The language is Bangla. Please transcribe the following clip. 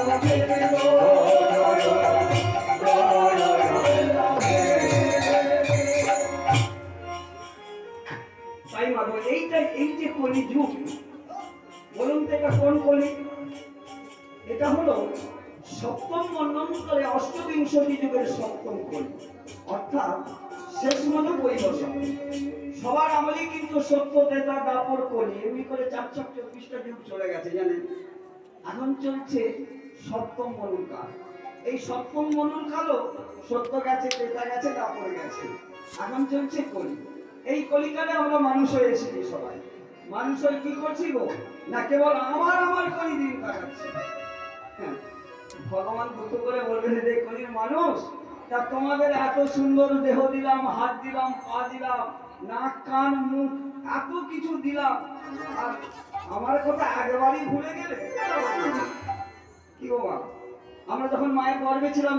তাই মাগো এই যে কলি যুগ, বলুন তো এটা কোন কলি? এটা হলো সপ্তম মন্বন্তরে অষ্টবিংশতি যুগের সপ্তম কলি, অর্থাৎ শেষ মতো পরিদর্শন। সবার আমলে কিন্তু সত্য তেতা দাপর কলি, এমনি করে 424টা যুগ চলে গেছে জানেন। এখন চলছে সপ্তম মনুর কাল। এই সপ্তম মনুর কালও সত্য গেছে, তেতা গেছে, দাপর গেছে, এখন চলছে কলি। এই কলিকালে আমরা মানুষ হয়ে এসেছি সবাই। মানুষ হয়ে কি করছি গো? না কেবল আমার কলি দিন কাটাচ্ছি। হ্যাঁ, ভগবান কত করে বলবেন রে কলির মানুষ, তা তোমাদের এত সুন্দর দেহ দিলাম, হাত দিলাম, পা দিলাম, নাক কান মুখ এত কিছু দিলাম, আর আমার কথা একেবারেই ভুলে গেলে? কি বাবা, আমরা যখন মায়ের গর্ভে ছিলাম